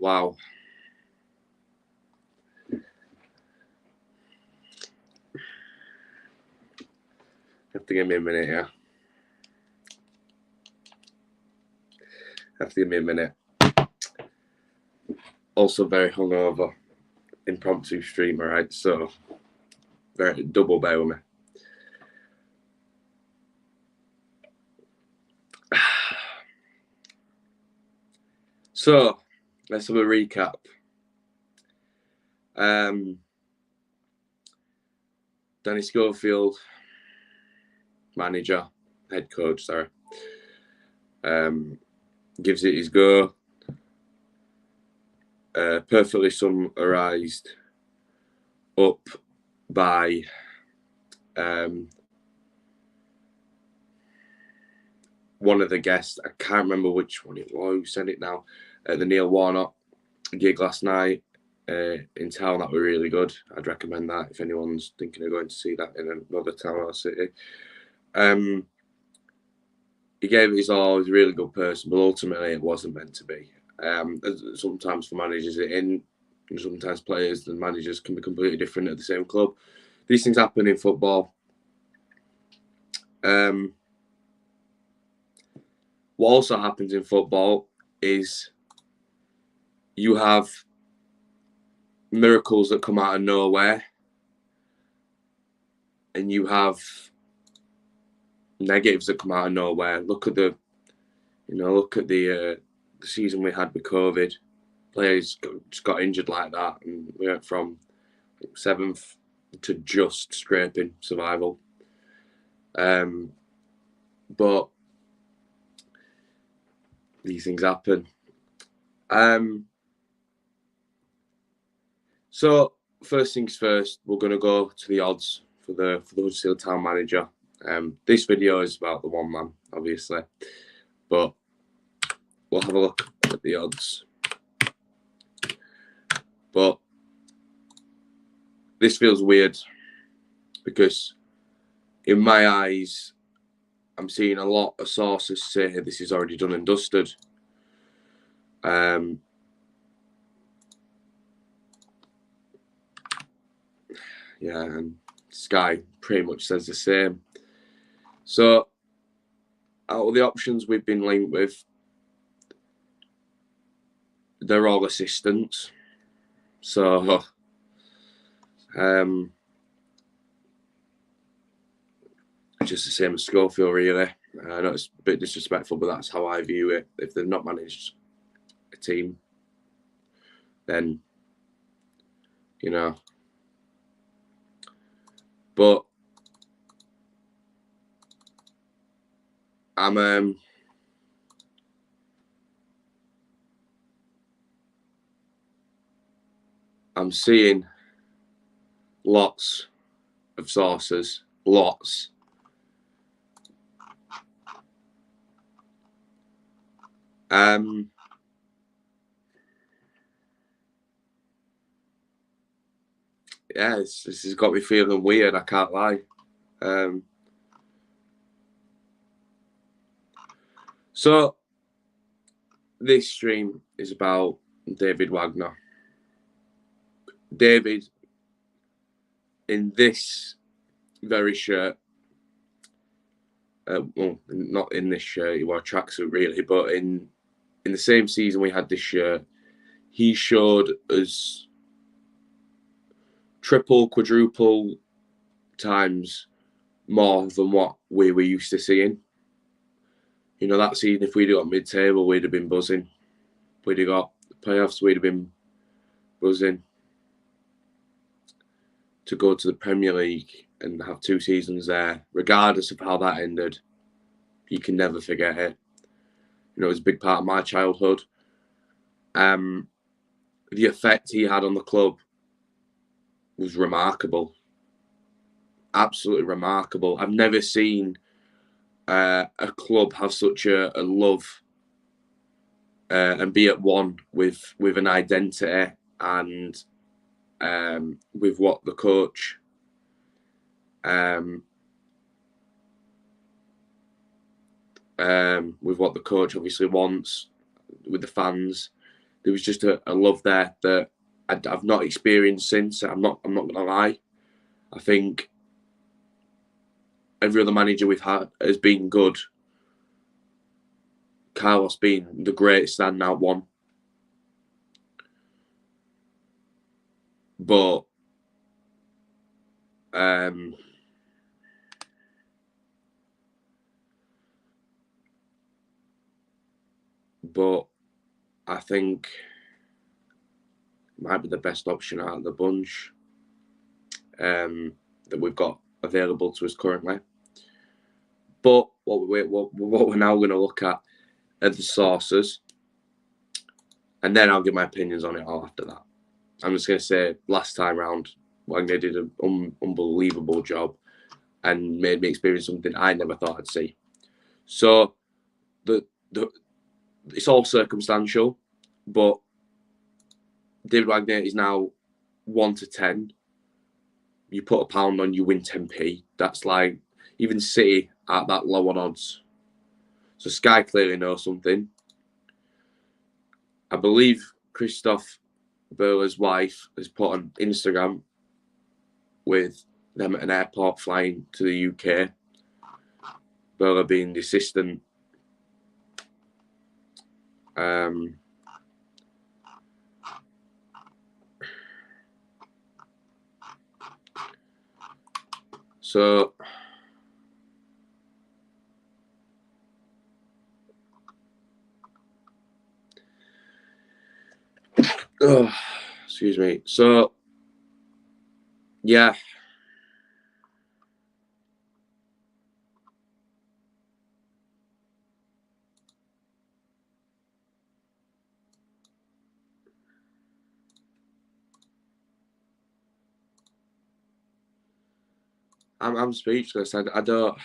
Wow. Have to give me a minute here. Have to give me a minute. Also very hungover. Impromptu streamer, right? So very double bear with me. So let's have a recap. Danny Schofield, manager, head coach, sorry. Gives it his go. Perfectly summarised up by one of the guests. I can't remember which one it was who said it now. The Neil Warnock gig last night in town, that were really good. I'd recommend that if anyone's thinking of going to see that in another town or city. He gave it his all. He's a really good person, but ultimately it wasn't meant to be. Sometimes for managers, and sometimes players and managers can be completely different at the same club. These things happen in football. What also happens in football is you have miracles that come out of nowhere, and you have negatives that come out of nowhere. Look at the season we had with COVID. Players just got injured like that, and we went from 7th to just scraping survival. But these things happen. So first things first, we're going to go to the odds for the Huddersfield Town manager. This video is about the one man, obviously, but we'll have a look at the odds. But this feels weird because in my eyes, I'm seeing a lot of sources say this is already done and dusted. Yeah, and Sky pretty much says the same. So, out of the options we've been linked with, they're all assistants. So, just the same as Schofield, really. I know it's a bit disrespectful, but that's how I view it. If they've not managed a team, then, you know. But I'm seeing lots of sources, lots. Yeah, this has got me feeling weird, I can't lie. So, this stream is about David Wagner. David, in this very shirt, well, not in this shirt, he wore a tracksuit really, but in the same season we had this shirt, he showed us triple, quadruple times more than what we were used to seeing. You know, that season, if we'd got mid-table, we'd have been buzzing. We'd have got playoffs, we'd have been buzzing. To go to the Premier League and have 2 seasons there, regardless of how that ended, you can never forget it. You know, it was a big part of my childhood. The effect he had on the club was remarkable. Absolutely remarkable. I've never seen a club have such a love and be at one with an identity and with what the coach obviously wants, with the fans. there was just a love there that I've not experienced since. I'm not gonna lie. I think every other manager we've had has been good. Carlos being the great standout one. But I think it might be the best option out of the bunch that we've got available to us currently. But what we're now going to look at are the sources, and then I'll give my opinions on it all after that. I'm just going to say, last time round, Wagner did an unbelievable job and made me experience something I never thought I'd see. So it's all circumstantial, but David Wagner is now 1 to 10. You put a pound on, you win 10p. That's like even City at that low on odds. So Sky clearly knows something. I believe Christoph Berler's wife has put on Instagram with them at an airport flying to the UK. Berler being the assistant. So excuse me. So yeah. I'm speechless. I don't.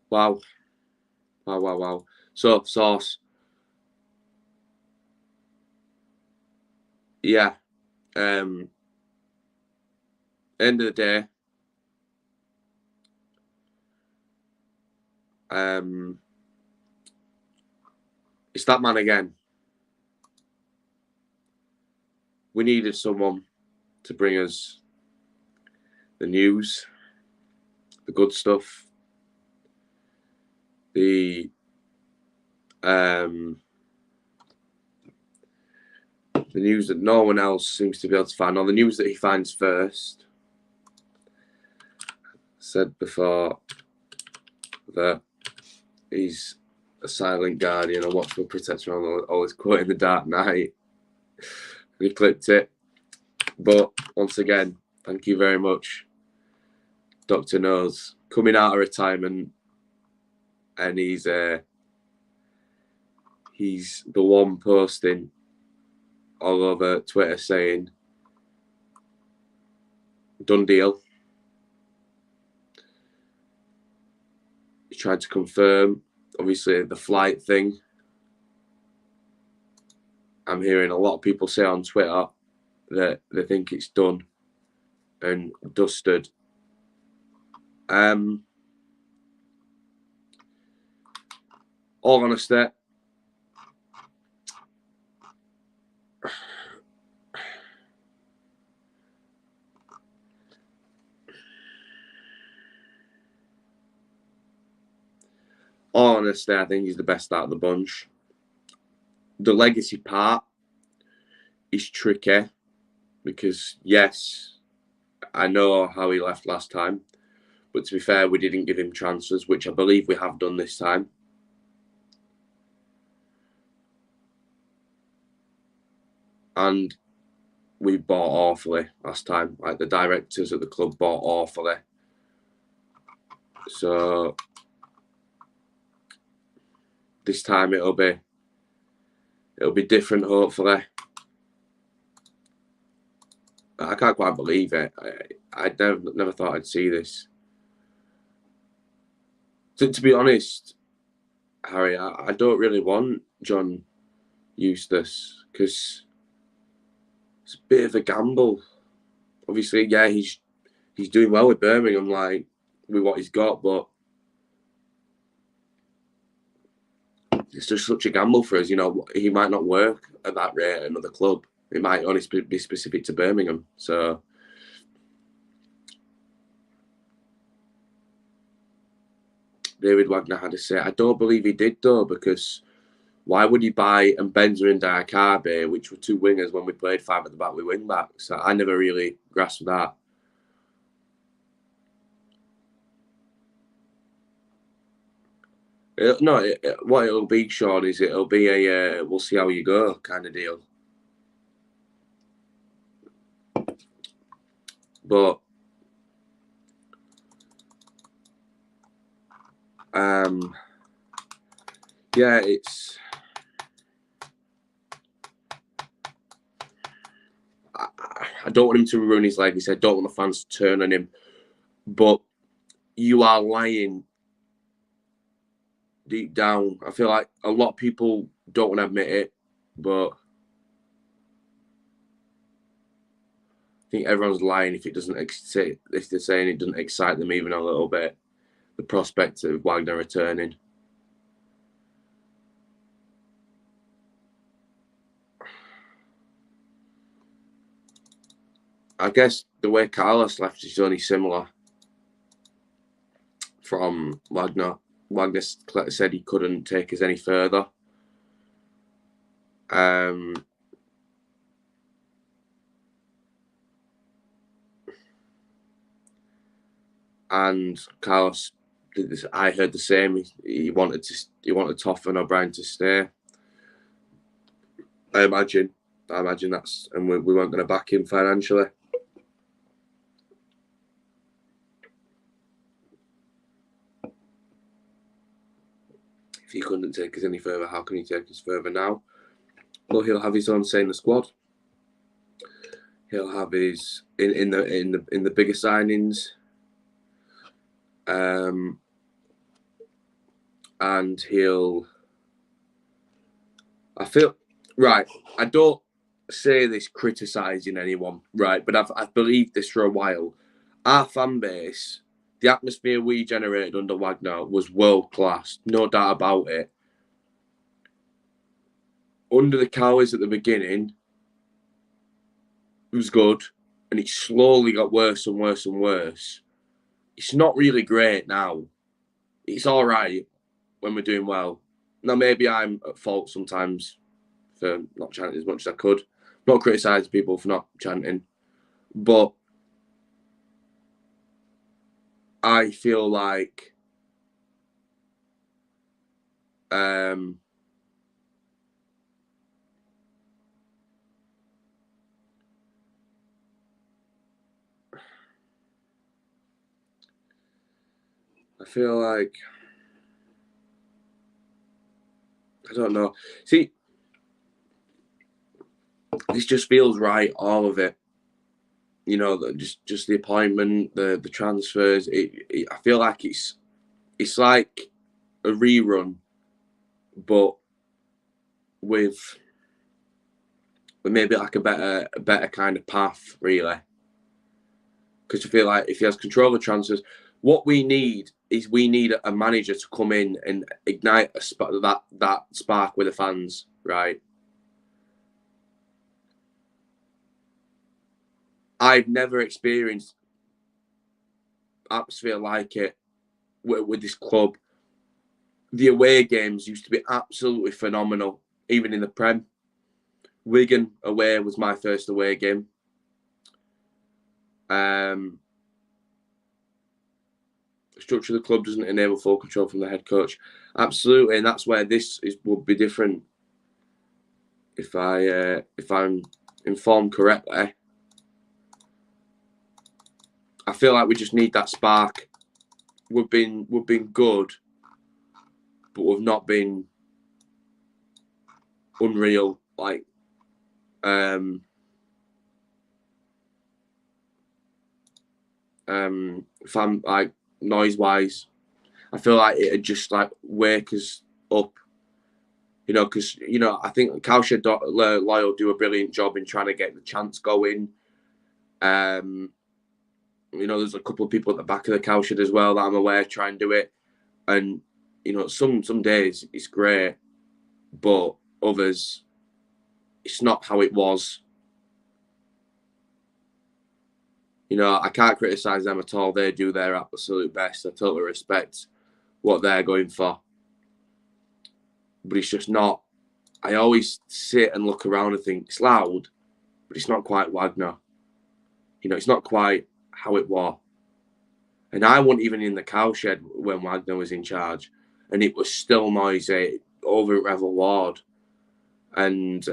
Wow. So source. Yeah. End of the day. It's that man again. We needed someone to bring us the news, the good stuff, the news that no one else seems to be able to find, or the news that he finds first. Said before that he's a silent guardian, a watchful protector, always quote in the Dark Knight. And he clipped it. But once again, thank you very much, Dr. Nose, coming out of retirement, and he's the one posting all over Twitter saying, done deal. He tried to confirm, obviously, the flight thing. I'm hearing a lot of people say on Twitter that they think it's done and dusted. All honesty, I think he's the best out of the bunch. The legacy part is tricky because, yes, I know how he left last time, but to be fair, we didn't give him transfers, which I believe we have done this time. And we bought awfully last time. Like, the directors at the club bought awfully. So this time it'll be different, hopefully. I can't quite believe it. I never thought I'd see this. To be honest, Harry, I don't really want John Eustace because it's a bit of a gamble. Obviously, yeah, he's doing well with Birmingham, like with what he's got, but it's just such a gamble for us. You know, he might not work at that rate at another club. It might only be specific to Birmingham. So David Wagner had to say, I don't believe he did though, because why would he buy Mbenza and Diakabe, which were two wingers, when we played five at the back with wing backs? So I never really grasped that. What it'll be, Sean, is it'll be a we'll see how you go kind of deal. But yeah, it's I don't want him to ruin his legacy. I don't want the fans to turn on him. But you are lying deep down. I feel like a lot of people don't want to admit it, but I think everyone's lying if they're saying it doesn't excite them even a little bit. The prospect of Wagner returning. I guess the way Carlos left is only similar from Wagner. Wagner said he couldn't take us any further. And Carlos did this. I heard the same. He wanted Toff and O'Brien to stay. I imagine that's, and we weren't going to back him financially. If he couldn't take us any further, how can he take us further now? Well, he'll have his own say in the squad. He'll have his in the bigger signings. And I feel right. I don't say this criticising anyone, right? But I've believed this for a while. Our fan base, the atmosphere we generated under Wagner was world class, no doubt about it. Under the Cowards at the beginning, it was good, and it slowly got worse and worse and worse. It's not really great now. It's all right when we're doing well. Now, maybe I'm at fault sometimes for not chanting as much as I could. Not criticising people for not chanting, but I feel like I don't know. See, this just feels right, all of it. You know, just the appointment, the transfers. I feel like it's like a rerun, but with maybe like a better kind of path, really. Because I feel like if he has control of transfers, what we need is a manager to come in and ignite that spark with the fans, right? I've never experienced atmosphere like it with this club. The away games used to be absolutely phenomenal, even in the Prem. Wigan away was my first away game. The structure of the club doesn't enable full control from the head coach. Absolutely, and that's where would be different. If I'm informed correctly, I feel like we just need that spark. We've been good, but we've not been unreal. Like like noise wise, I feel like it'd just like wake us up. You know, because I think Cowshed Loyal do a brilliant job in trying to get the chants going. There's a couple of people at the back of the Cowshed as well that I'm aware try and do it. And some days it's great, but others, it's not how it was. You know, I can't criticise them at all. They do their absolute best. I totally respect what they're going for. But it's just not. I always sit and look around and think, it's loud, but it's not quite Wagner. You know, it's not quite how it was. And I wasn't even in the cowshed when Wagner was in charge. And it was still noisy over at Revel Ward. And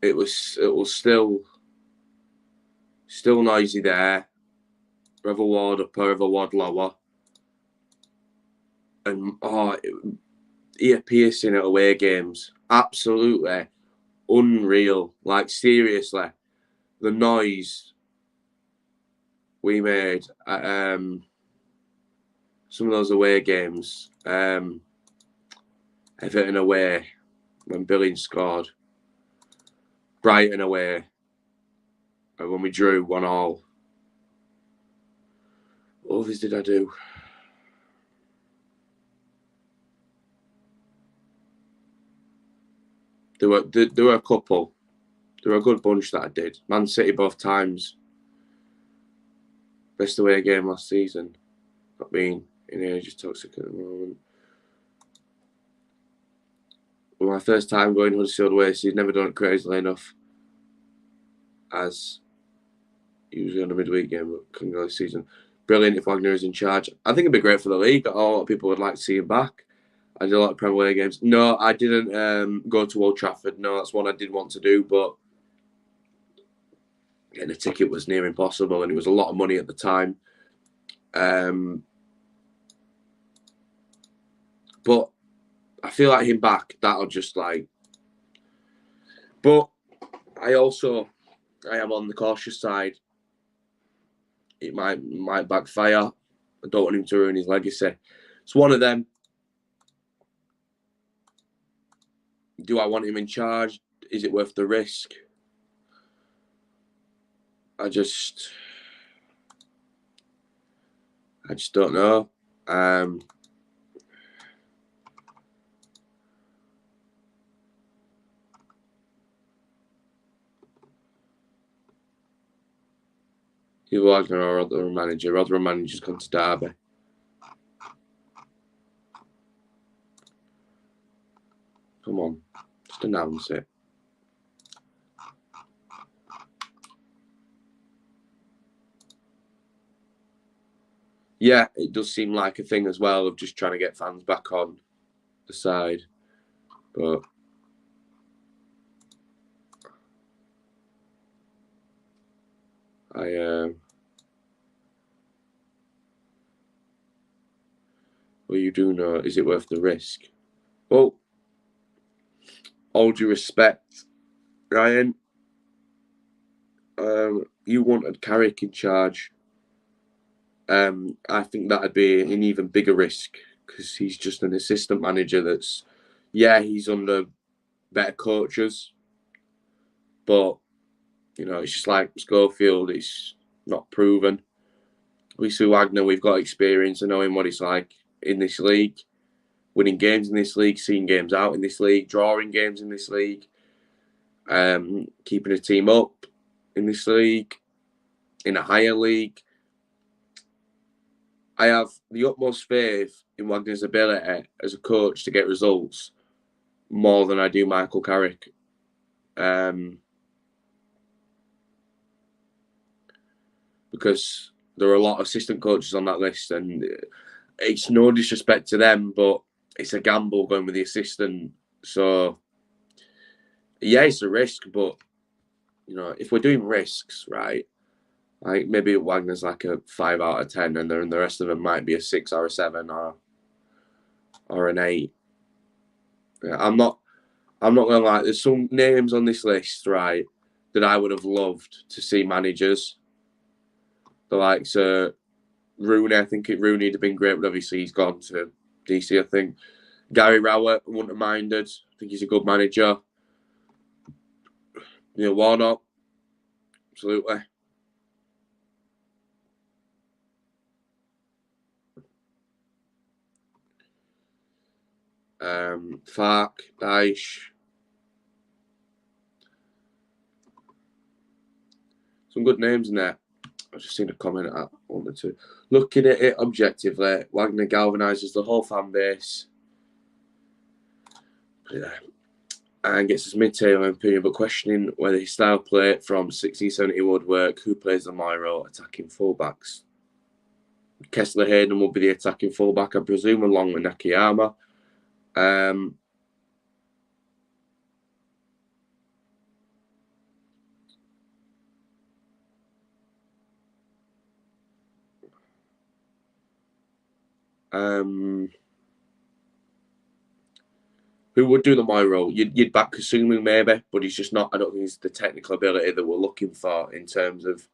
it was still noisy there. Revel Ward upper, Revel Ward lower. And ear piercing at away games. Absolutely unreal. Like, seriously, the noise we made at some of those away games. Everton away when Billings scored. Brighton away when we drew 1-1. What others did I do? There were a couple. There were a good bunch that I did. Man City both times. Best away game last season. Not being in ages, toxic at the moment. Well, my first time going Huddersfield away, so he'd never done it crazily enough. As usually on a midweek game, but couldn't go this season. Brilliant if Wagner is in charge. I think it'd be great for the league. A lot of people would like to see him back. I did a lot of Premier League games. No, I didn't go to Old Trafford. No, that's one I did want to do, but getting a ticket was near impossible, and it was a lot of money at the time. But I feel like him back, that'll just like. But I am on the cautious side. It might backfire. I don't want him to ruin his legacy. It's one of them. Do I want him in charge? Is it worth the risk? I just don't know. David Wagner or other manager. Other manager's gone to Derby. Come on, just announce it. Yeah, it does seem like a thing as well of just trying to get fans back on the side. But well, you do know, is it worth the risk? Well, all due respect, Ryan, you wanted Carrick in charge. I think that'd be an even bigger risk because he's just an assistant manager that's, he's under better coaches, but, you know, it's just like Schofield, it's not proven. We see Wagner, we've got experience of knowing what it's like in this league, winning games in this league, seeing games out in this league, drawing games in this league, keeping a team up in this league, in a higher league. I have the utmost faith in Wagner's ability as a coach to get results more than I do Michael Carrick. Because there are a lot of assistant coaches on that list, and it's no disrespect to them, but it's a gamble going with the assistant. So, yeah, it's a risk, but, you know, if we're doing risks, right, like maybe Wagner's like a 5 out of 10, and the rest of them might be a 6 or a 7 or an 8. Yeah, I'm not gonna lie. There's some names on this list, right, that I would have loved to see managers. The likes of Rooney. I think Rooney'd have been great, but obviously he's gone to DC. I think Gary Rowett wouldn't have minded. I think he's a good manager. You know, Warnock, absolutely. Fark, Daesh. Some good names in there. I've just seen a comment I wanted to. Looking at it objectively, Wagner galvanises the whole fan base. Yeah. And gets his mid-table opinion, but questioning whether his style play from 1670 would work. Who plays the Miro attacking fullbacks? Kessler Hayden will be the attacking fullback, I presume, along with Nakayama. Who would do the Miro? You'd back Kasumi maybe, but he's just not. I don't think he's the technical ability that we're looking for in terms of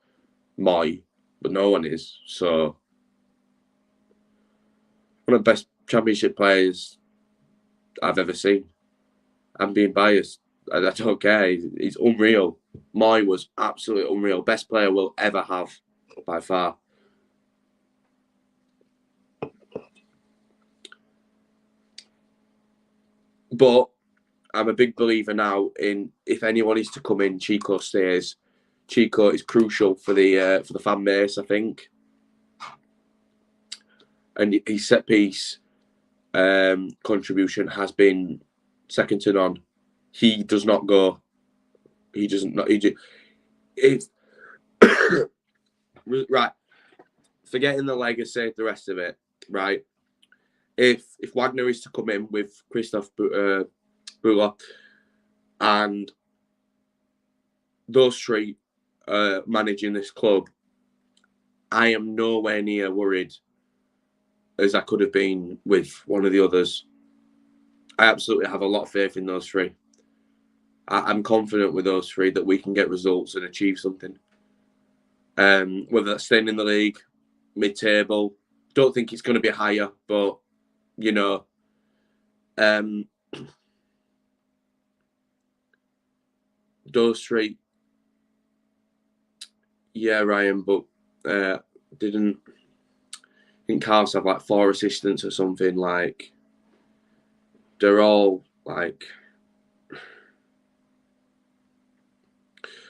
but no one is. So one of the best championship players I've ever seen. I'm being biased. I don't care. He's unreal. Moy was absolutely unreal. Best player we'll ever have by far. But I'm a big believer now in if anyone is to come in, Chico stays. Chico is crucial for the fan base, I think. And his set piece contribution has been second to none. He does not go. He doesn't. It's right. Forgetting the legacy, the rest of it. Right. If Wagner is to come in with Christoph Buller and those three managing this club, I am nowhere near worried as I could have been with one of the others. I absolutely have a lot of faith in those three. I'm confident with those three that we can get results and achieve something. Whether that's staying in the league, mid-table, don't think it's going to be higher, but you know, those three, yeah, Ryan, but didn't Carves have like 4 assistants or something? Like they're all like.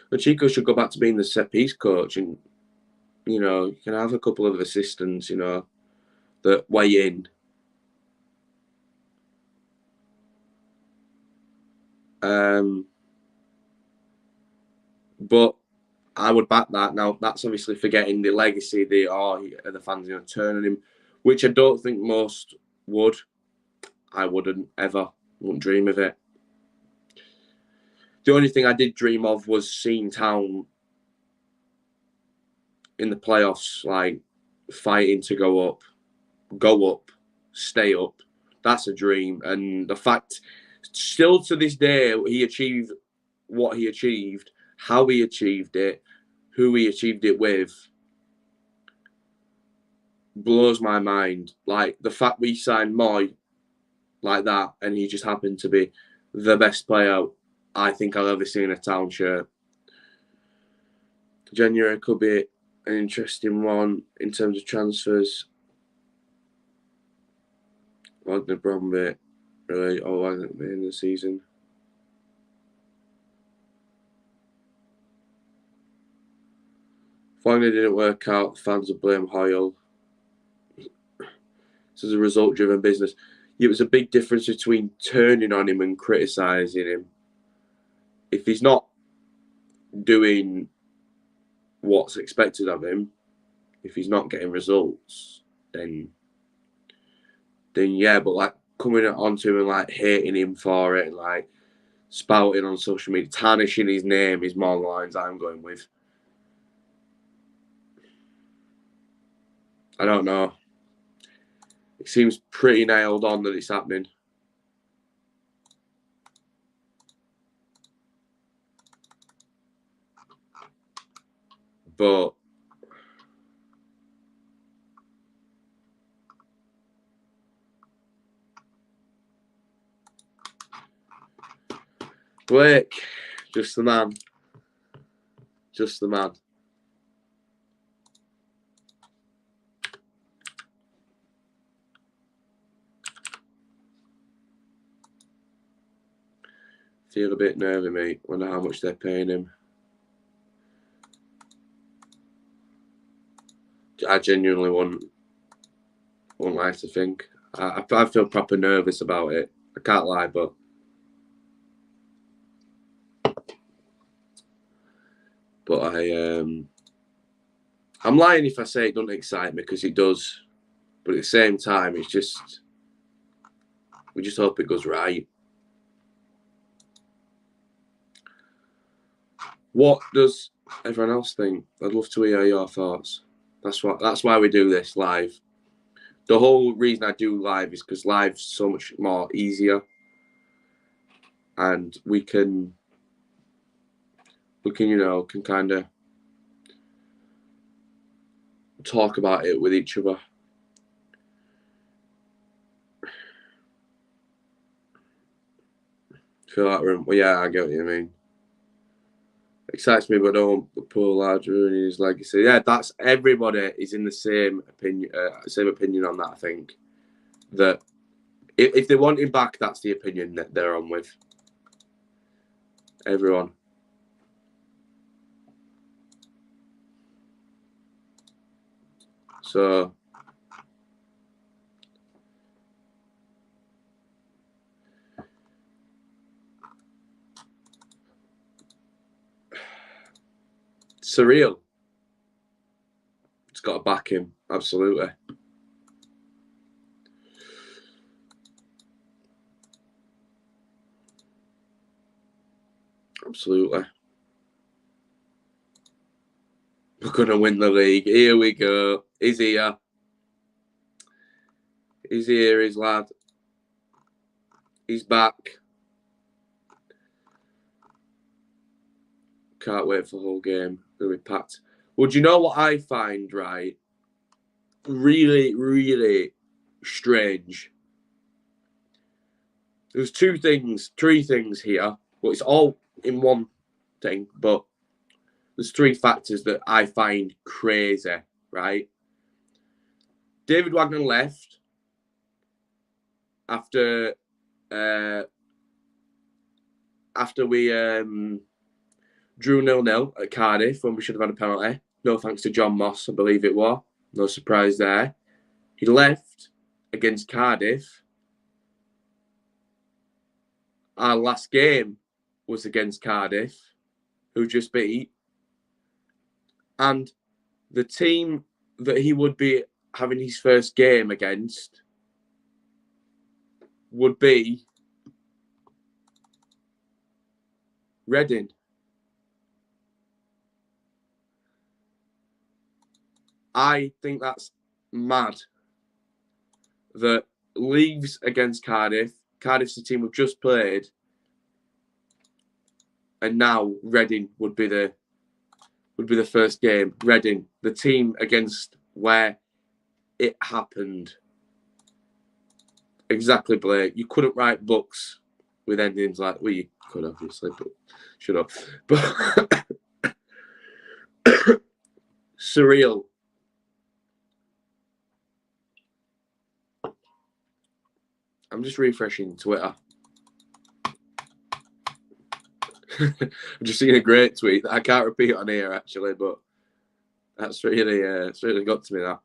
But Chico should go back to being the set piece coach, and you know, you can have a couple of assistants, you know, that weigh in. But I would back that. Now that's obviously forgetting the legacy. The fans going to turn on him, which I don't think most would. I wouldn't ever. Wouldn't dream of it. The only thing I did dream of was seeing Town in the playoffs, like fighting to go up, stay up. That's a dream. And the fact, still to this day, he achieved what he achieved, how he achieved it, who he achieved it with, blows my mind. Like the fact we signed Moy like that, and he just happened to be the best player I think I'll ever see in a Town shirt. January could be an interesting one in terms of transfers. Wagner Bromby, really, Wagner at the end of the season. If Wagner didn't work out, fans would blame Hoyle. This is a result-driven business. It was a big difference between turning on him and criticising him. If he's not doing what's expected of him, if he's not getting results, then yeah, but like coming onto him and like hating him for it and like spouting on social media, tarnishing his name is more lines I'm going with. I don't know. It seems pretty nailed on that it's happening. But Blake, just the man. Just the man. Feel a bit nervy, mate. Wonder how much they're paying him. I genuinely wouldn't like to think. I feel proper nervous about it. I can't lie, but I'm lying if I say it doesn't excite me, because it does. But at the same time, it's just, we just hope it goes right. What does everyone else think? I'd love to hear your thoughts. That's why we do this live. The whole reason I do live is because live's so much more easier, and we can kind of talk about it with each other. Feel like yeah, I get what you mean. Excites me, but don't pull large ruining his legacy. Yeah, that's everybody is in the same opinion on that. I think that if they want him back, that's the opinion that they're on with. Everyone. So surreal. It's got to back him, absolutely. Absolutely. We're going to win the league. Here we go. He's here. He's here, his lad. He's back. Can't wait for the whole game. It'll be packed. Well, do you know what I find, right? Really, really strange. There's three things here. Well, it's all in one thing, but there's three factors that I find crazy, right? David Wagner left after we drew 0-0 at Cardiff when we should have had a penalty. No thanks to John Moss, I believe it was. No surprise there. He left against Cardiff. Our last game was against Cardiff, who just beat. And the team that he would be having his first game against would be Reading. I think that's mad. That leaves against Cardiff. Cardiff's the team we've just played, and now Reading would be the first game. Reading, the team against where it happened. Exactly, Blake. You couldn't write books with endings like, well, you could obviously, but shut up. But surreal. I'm just refreshing Twitter. I'm just seeing a great tweet that I can't repeat on here actually, but that's really it's really got to me, that.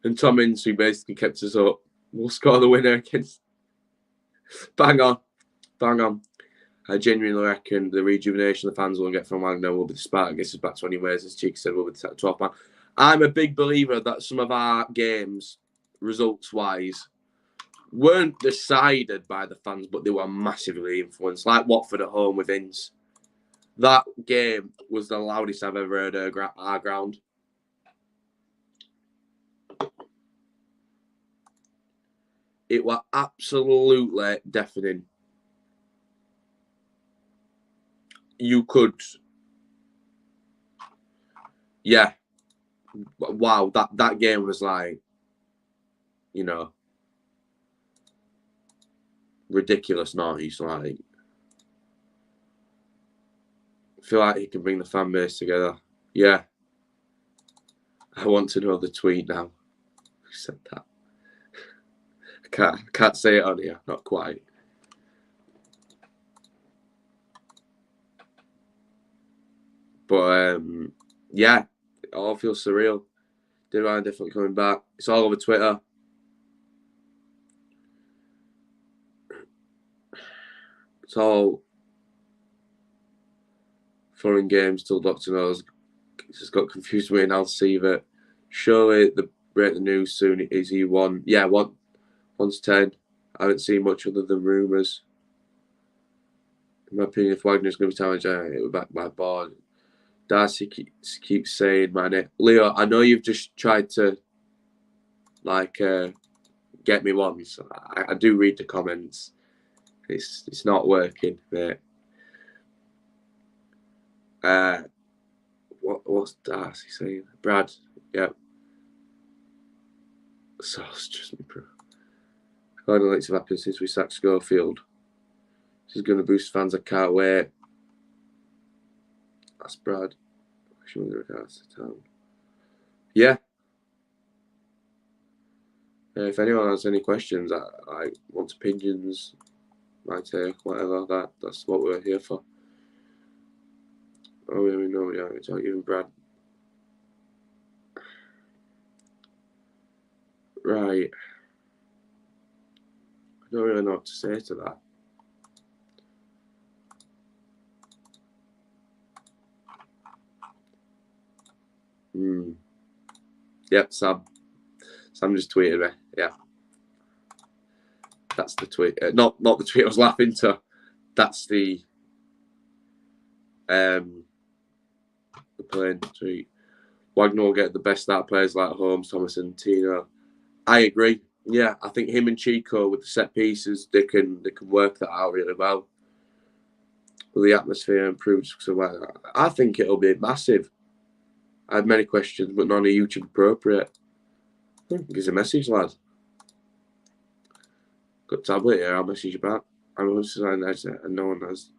And Tom Ince, who basically kept us up, will score the winner against. Bang on. I genuinely reckon the rejuvenation the fans will get from Wagner will be the spark gets us back 20 ways, as Cheeky said, will be the 12th man. I'm a big believer that some of our games, results-wise, weren't decided by the fans, but they were massively influenced. Like Watford at home with Ince. That game was the loudest I've ever heard our ground. It was absolutely deafening. You could, yeah. Wow, that game was like, ridiculous noise. Like, I feel like he can bring the fan base together. Yeah. I want to know the tweet now. Who said that? I can't say it on here. Not quite. But yeah, it all feels surreal. David Wagner definitely coming back. It's all over Twitter. It's all fun and games till Doctor knows. It's just got confused with I'll see it. Surely the break the news soon. Is he one? Yeah, 1's 10. I haven't seen much other than rumours. In my opinion, if Wagner's going to be challenged, it would back my board. Darcy keeps saying my name. Leo, I know you've just tried to get me once. I do read the comments. It's not working, mate. What's Darcy saying? Brad, yep. So it's just me, bro. God, likes have happened since we sacked Schofield. This is going to boost fans. I can't wait. That's Brad. Showing the regards to town. Yeah. If anyone has any questions, I want opinions, my take, whatever, that's what we're here for. Oh, yeah, we know, yeah, it's not even Brad. Right. I don't really know what to say to that. Yep, Sam just tweeted me. Yeah. That's the tweet. Not the tweet I was laughing to. That's the plain tweet. Wagner will get the best out of players like Holmes, Thomas and Tino. I agree. Yeah, I think him and Chico with the set pieces, they can work that out really well. Will the atmosphere improve? So I think it'll be massive. I had many questions, but none are YouTube appropriate. Gives a message, lad. Got tablet here. I'll message you back. I'm and no one has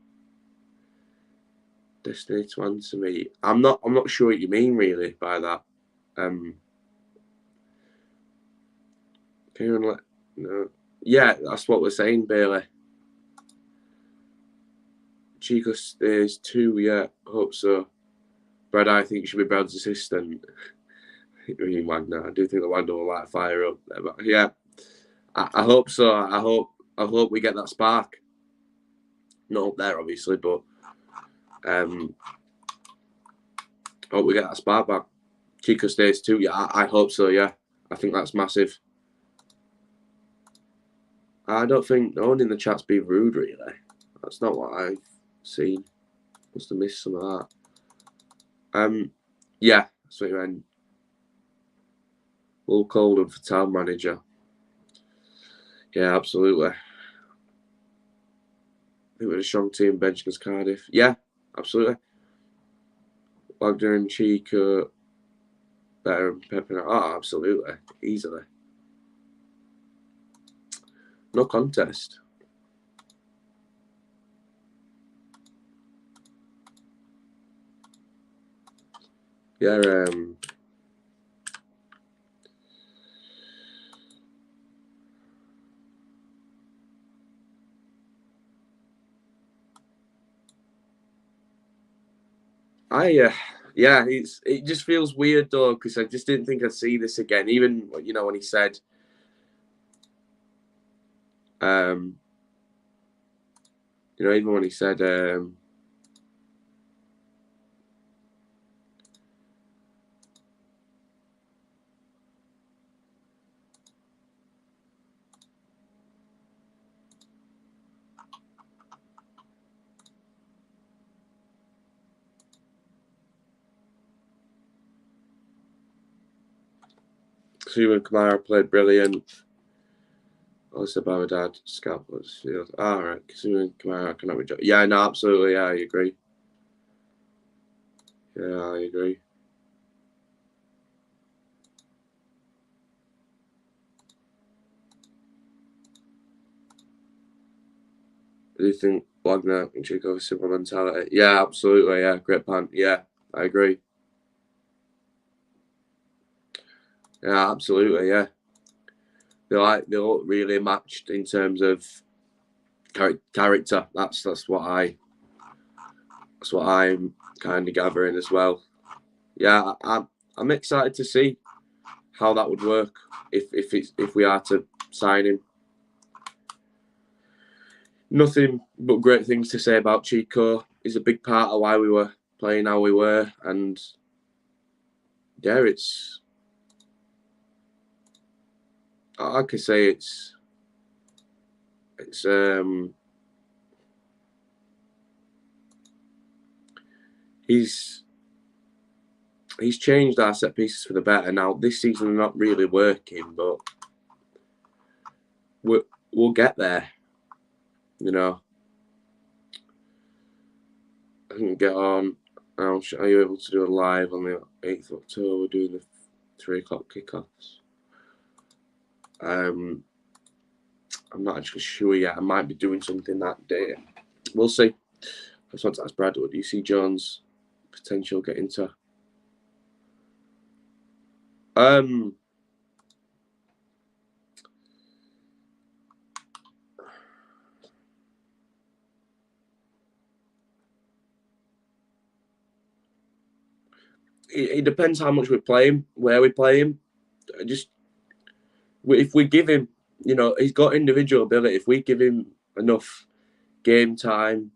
destiny to answer me. I'm not sure what you mean really by that. Can you no? Yeah, that's what we're saying, Bailey. Chico stays 2. Yeah, hope so. Brad, I think should be Brad's assistant. Wagner. I do think the Wagner will light fire up. But yeah, I hope so. I hope we get that spark. Not up there, obviously, but hope we get that spark back. Chico stays 2. Yeah, I hope so. Yeah, I think that's massive. I don't think no one in the chat's being rude, really. That's not what I've seen. Must have missed some of that. Yeah, that's what you meant. Will Colden for town manager. Yeah, absolutely. I think we're a strong team bench against Cardiff. Yeah, absolutely. Wagner and Chico better and Pepper. Oh, absolutely. Easily. No contest. Yeah, yeah, it just feels weird though, because I just didn't think I'd see this again. Even when he said, even when he said, Kazuma and Kamara played brilliant. Also, by my dad, scalp was field. All right, Kazuma and Kamara cannot be judged. Yeah, no, absolutely. Yeah, I agree. Yeah, I agree. Do you think Wagner and Chico have a similar mentality? Yeah, absolutely. Yeah, great point. Yeah, I agree. Yeah, absolutely. Yeah, they look really matched in terms of character. That's what I That's what I'm kind of gathering as well. Yeah, I'm excited to see how that would work if we are to sign him. Nothing but great things to say about Chico. He's a big part of why we were playing how we were, and yeah, I can say it's he's changed our set pieces for the better. Now this season are not really working, but we'll get there. You know, I can get on. Are you able to do a live on the 8th of October doing the 3 o'clock kickoffs? I'm not actually sure yet. I might be doing something that day. We'll see. I just want to ask Brad, do you see John's potential get into? It depends how much we play him, where we play him. If we give him, he's got individual ability. If we give him enough game time,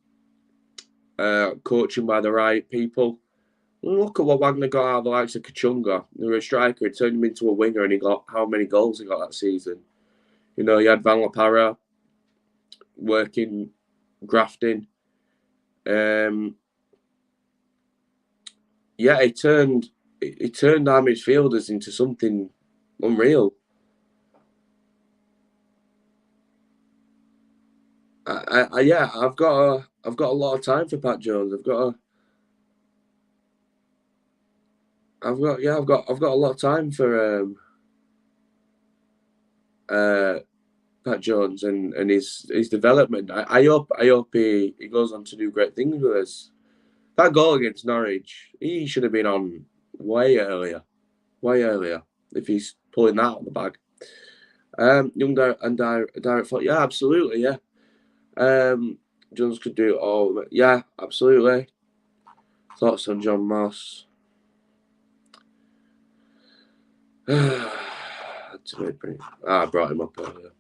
coaching by the right people. Look at what Wagner got out of the likes of Kachunga. They were a striker, he turned him into a winger, and he got how many goals he got that season. You had Van La Parra working, grafting. Yeah, he turned our midfielders into something unreal. I've got a lot of time for Pat Jones. I've got a lot of time for Pat Jones and his development. I hope he goes on to do great things with us. That goal against Norwich, he should have been on way earlier. If he's pulling that out of the bag. Young and direct thought, yeah, absolutely, yeah. Jones could do it all. Yeah, absolutely. Thoughts on John Moss? I brought him up earlier.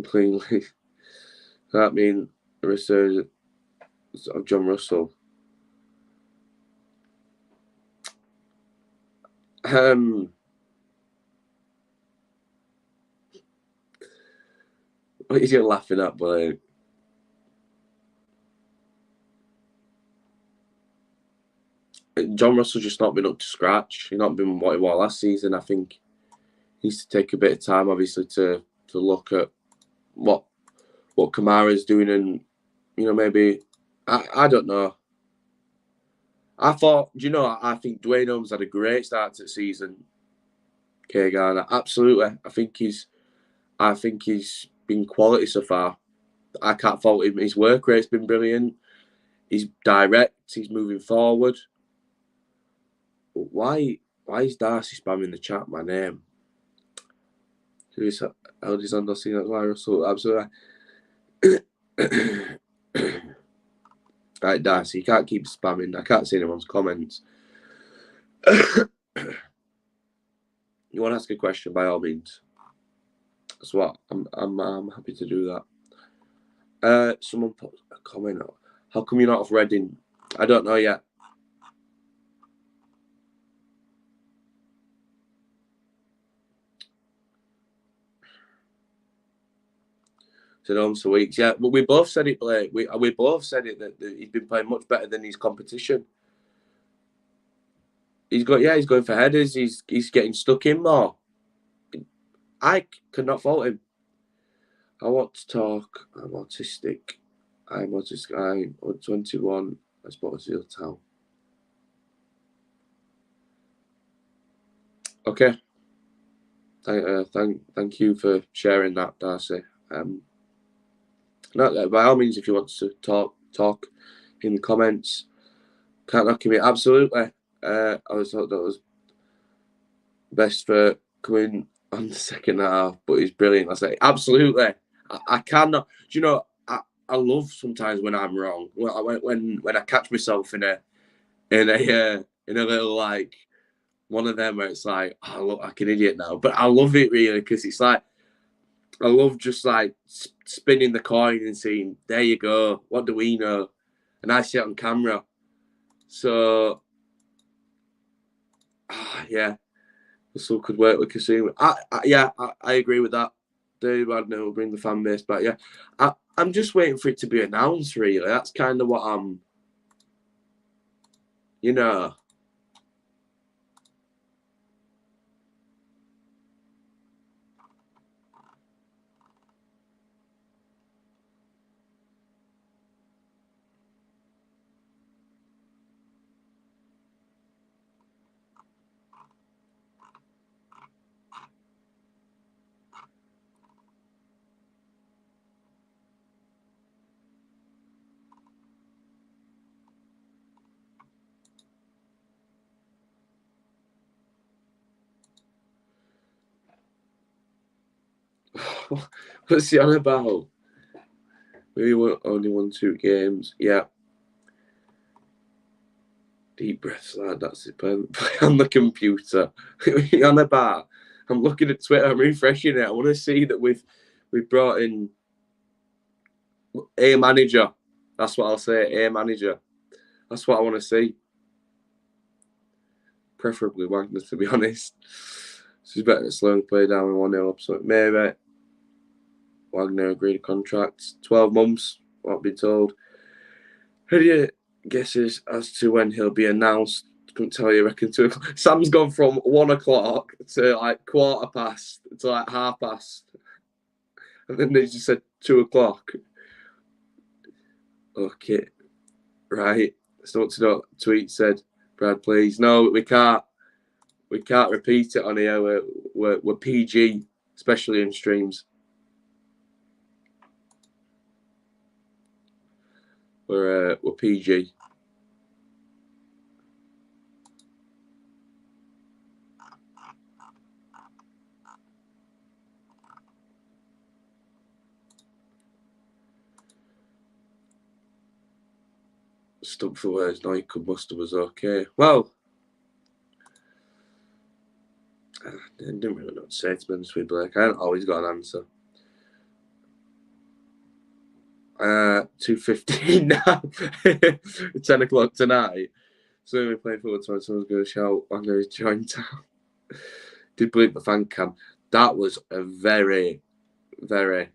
Cleanly. That mean a resurgence of John Russell. What are you laughing at, boy? John Russell's just not been up to scratch. He's not been what he was last season. I think he needs to take a bit of time, obviously, to look at what Kamara's doing, and maybe I don't know. I think Dwayne Holmes had a great start to the season. K Garner, absolutely. I think he's been quality so far. I can't fault him. His work rate's been brilliant. He's direct. He's moving forward. But why is Darcy spamming the chat my name? Who is Alexander seen that why Russell? Absolutely. Right, Darcy, you can't keep spamming. I can't see anyone's comments. You want to ask a question, by all means. That's what I'm happy to do that. Someone put a comment up. How come you're not off Reading? I don't know yet. Holmes for weeks, yeah. But we both said it, Blake. We both said it that he's been playing much better than his competition. He's going for headers. He's getting stuck in more. I cannot fault him. I want to talk. I'm autistic. I'm 21. I support Huddersfield Town. Okay. Thank you for sharing that, Darcy. By all means, if you want to talk in the comments, can't knock me. Absolutely. I thought that was best for coming on the second half, but he's brilliant. I say absolutely. I cannot. Do you know? love sometimes when I'm wrong. When I catch myself in a little like one of them where it's like, oh, I look like an idiot now. But I love it really because it's like I love just like spinning the coin and seeing, there you go. What do we know? And I see it on camera. So, yeah, Russell could work with Kasum. I agree with that. David Wagner will bring the fan base back. Yeah, I'm just waiting for it to be announced. Really, that's kind of what I'm. You know. What's he on about? We only won 2 games. Yeah. Deep breaths, lad. That's it. Play on the computer. On a bar. I'm looking at Twitter. I'm refreshing it. I want to see that we've brought in a manager. That's what I'll say. A manager. That's what I want to see. Preferably Wagner, to be honest. So he's better to slow the play down with 1-0 up. So maybe Wagner agreed contract. 12 months. What I've been told. Who do you guesses as to when he'll be announced? Couldn't tell you. Reckon 2 o'clock. Sam's gone from 1 o'clock to like 1/4 to like 1/2, and then they just said 2 o'clock. Okay, right. So what's the tweet said? Brad, please. No, we can't. We can't repeat it on here. We're PG, especially in streams. We're PG. Stuck for words. No, you could muster was okay. Well, I didn't really know what to say, to be honest with Blake. I haven't always got an answer. 2:15 now. 10 o'clock tonight. So we play football tomorrow. Someone's going to shout, I'm going to join town. Did bleep the fan cam. That was a very, very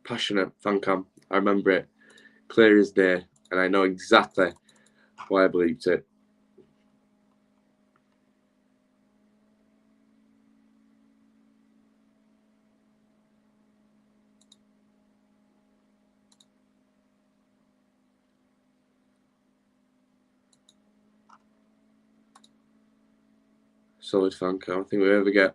passionate fan cam. I remember it clear as day, and I know exactly why I bleeped it. Solid fan cam. I think we ever get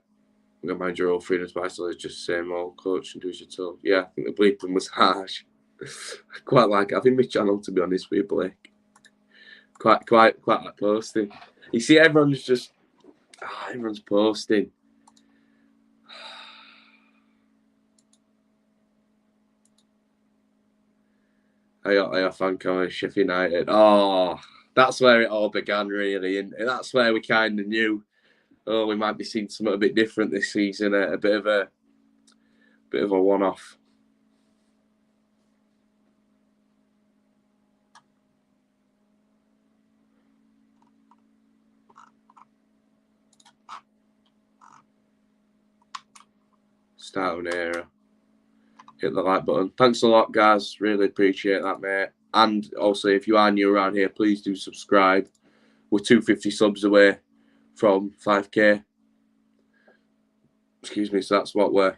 manager all freedom Spicer is just the same old coach and do as you're told. Yeah, I think the bleeping was harsh. I quite like it. I think my channel, to be honest with you, Blake. Quite like posting. You see, everyone's just everyone's posting. I got a fan comment Sheffield United. Oh, that's where it all began, really, and that's where we kind of knew. Oh, we might be seeing something a bit different this season. A bit of a one-off. Start of an era. Hit the like button. Thanks a lot, guys. Really appreciate that, mate. And also, if you are new around here, please do subscribe. We're 250 subs away from 5k. Excuse me. So that's what we're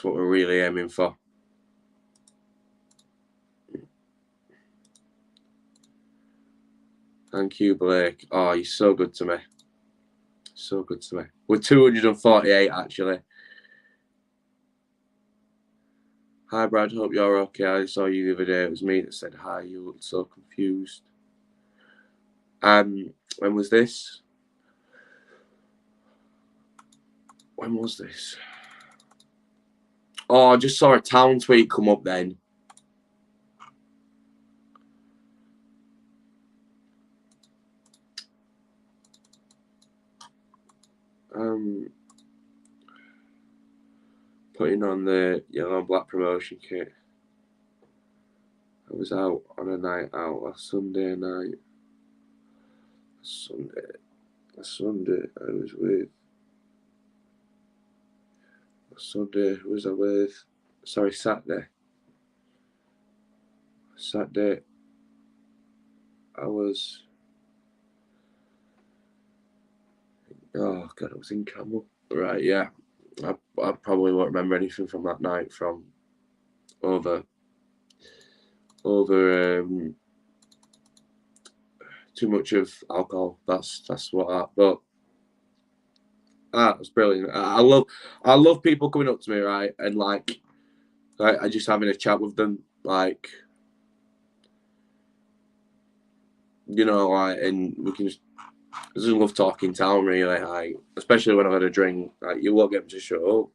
really aiming for. Thank you, Blake. Oh, you're so good to me. So good to me. We're 248 actually. Hi, Brad. Hope you're okay. I saw you the other day. It was me that said hi. You looked so confused. When was this? When was this? Oh, I just saw a Town tweet come up then. Putting on the yellow and black promotion kit. I was out on a night out last Sunday night. Sunday I was with. Sunday was I with? Sorry, Saturday. Saturday I was. Oh God, I was in Camel. Right, yeah. I probably won't remember anything from that night from over too much of alcohol. That's what but that's brilliant. I love people coming up to me, right, and like I just having a chat with them, like, you know, like, and we can I just love talking Town, really, like, especially when I've had a drink. Like, you won't get them to show up.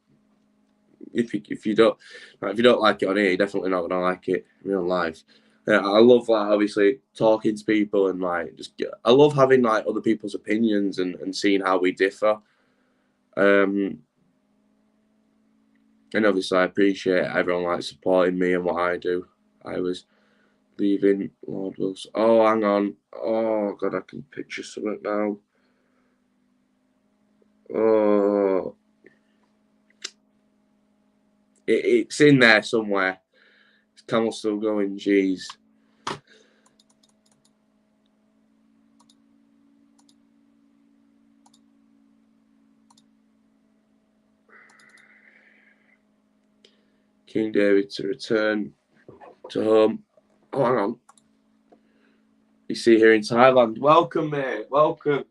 If you don't like it on here, you're definitely not gonna like it in real life. I love, like, obviously talking to people and like I love having like other people's opinions and seeing how we differ. And obviously I appreciate everyone like supporting me and what I do. I was leaving Lord Wilson. Oh, hang on. Oh God, I can picture something now. Oh, it's in there somewhere. Is Camel still going? Jeez. King David to return to home. Oh, hang on. You see here in Thailand. Welcome, mate. Welcome.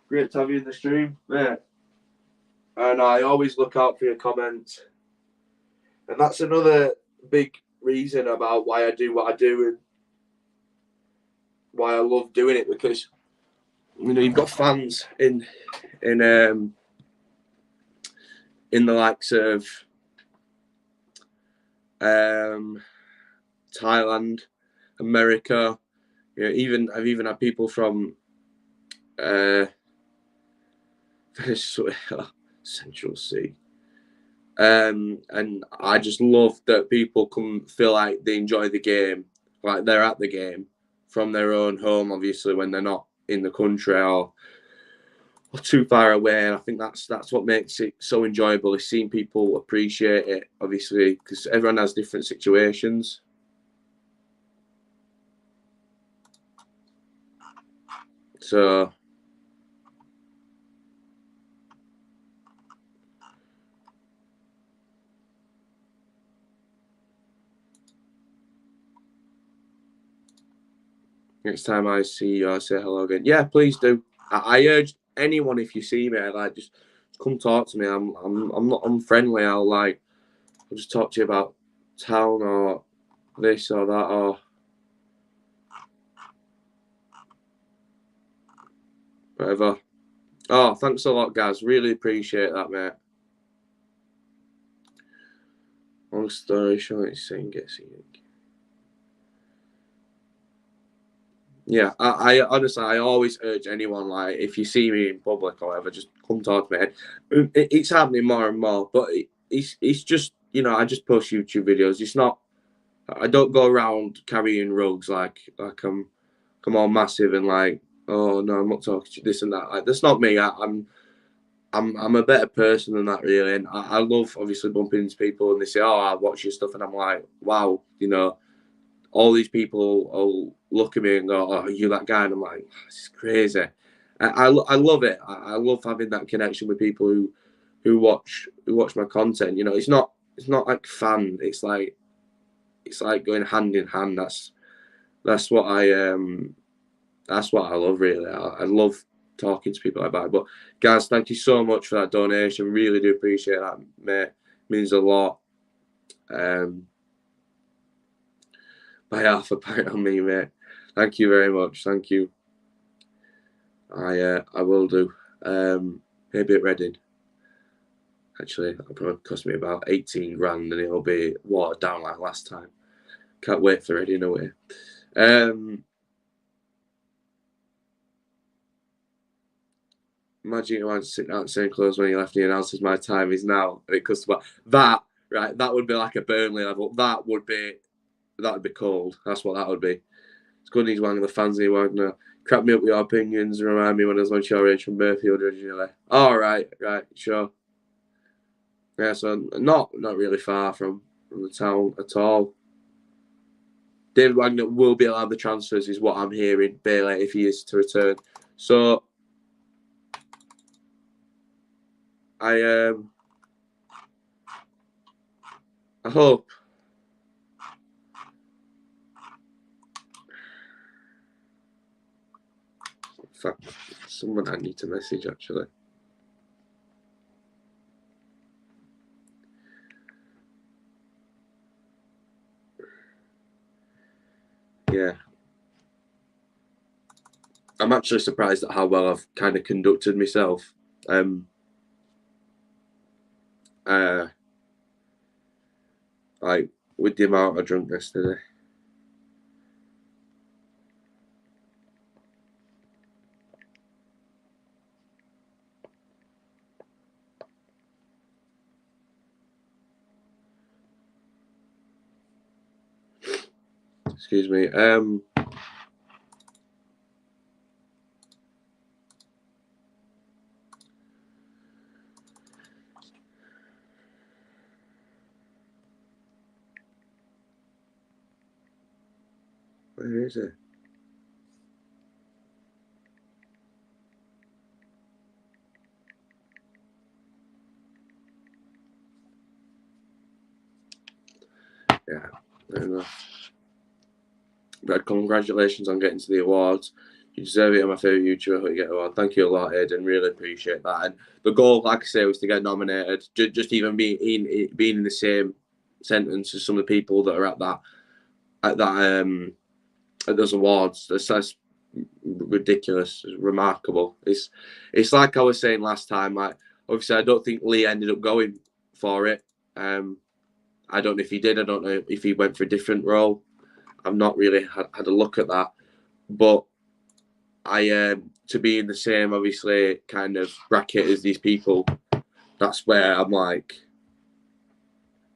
Great to have you in the stream, mate. And I always look out for your comments. And that's another big reason about why I do what I do and why I love doing it, because you know you've got fans in the likes of Thailand, America. You know, I've even had people from Central Sea. And I just love that people feel like they enjoy the game, like they're at the game from their own home, obviously, when they're not in the country or too far away. And I think that's what makes it so enjoyable, is seeing people appreciate it, obviously, because everyone has different situations. So next time I see you, I'll say hello again. Yeah, please do. I urge anyone, if you see me, like, just come talk to me. I'm friendly. I'll just talk to you about Town or this or that or whatever. Oh, thanks a lot, guys. Really appreciate that, mate. Long story short, it's saying get singing. Yeah, I honestly, I always urge anyone, like, if you see me in public or whatever, just come talk to me. It's happening more and more, but it's just, you know, I just post YouTube videos. It's not, I don't go around carrying rugs like I'm all massive and like, oh no, I'm not talking to this and that. Like, that's not me. I'm a better person than that, really. And I love, obviously, bumping into people and they say, oh, I watch your stuff, and I'm like, wow, you know, all these people will look at me and go, oh, are you that guy? And I'm like, this is crazy. I love it. I love having that connection with people who watch my content. You know, it's not like fan. It's like going hand in hand. That's what I love, really. I love talking to people like that. But guys, thank you so much for that donation. Really do appreciate that, mate. It means a lot. by half a pint on me, mate. Thank you very much. Thank you. I will do. Maybe at Reading. Actually, it'll probably cost me about 18 grand, and it'll be watered down like last time. Can't wait for Reading away. Imagine you want to sit out same clothes when you left and he announces my time is now. And it comes to that, right? That would be like a Burnley level. That would be cold. That's what that would be. It's good he's Wagner, the fans of Wagner. Crap me up with your opinions and remind me when I was on your age from Burfield originally. Oh, right, sure. Yeah, so not really far from the town at all. David Wagner will be allowed the transfers, is what I'm hearing, Bailey, if he is to return. So I hope. In fact, someone I need to message actually. Yeah. I'm actually surprised at how well I've kind of conducted myself. Like with the amount I drank yesterday. Excuse me. Where is it? Yeah, fair enough. But congratulations on getting to the awards. You deserve it. You're my favourite YouTuber who get award. Thank you a lot, Aidan. Really appreciate that. And the goal, like I say, was to get nominated. Just even being in the same sentence as some of the people that are at those awards. That's ridiculous. It's remarkable. It's like I was saying last time. Like obviously, I don't think Lee ended up going for it. I don't know if he did. I don't know if he went for a different role. I've not really had a look at that, but I to be in the same obviously kind of bracket as these people, that's where I'm like,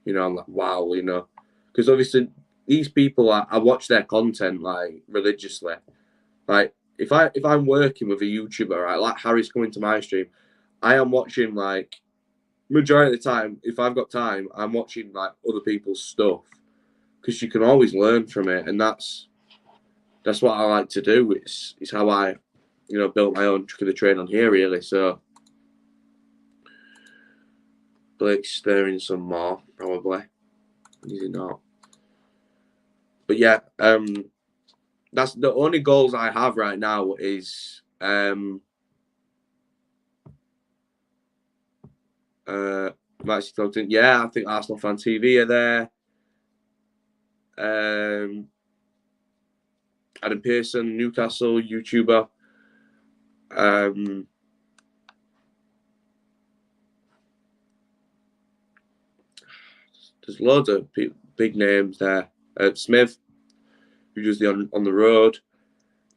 I'm like, wow, because obviously these people, I watch their content like religiously. Like if I'm working with a YouTuber, right, like Harry's coming to my stream, I am watching like majority of the time. If I've got time, I'm watching like other people's stuff because you can always learn from it, and that's what I like to do. It's how I, built my own trick of the trade on here, really. So Blake's stirring some more, probably. Is he not? But yeah, that's the only goals I have right now is yeah, I think Arsenal Fan TV are there. Adam Pearson, Newcastle YouTuber. There's loads of big names there. Smith, who does the on the road.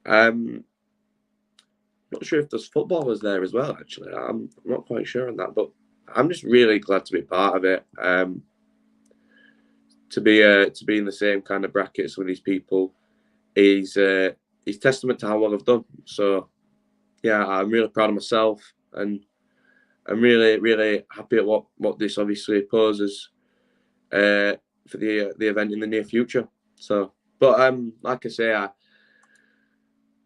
Not sure if there's footballers there as well. Actually, I'm not quite sure on that, but I'm just really glad to be part of it. To be in the same kind of brackets with these people is testament to how well I've done. So yeah, I'm really proud of myself, and I'm really, really happy at what this obviously poses for the event in the near future. So, but like I say,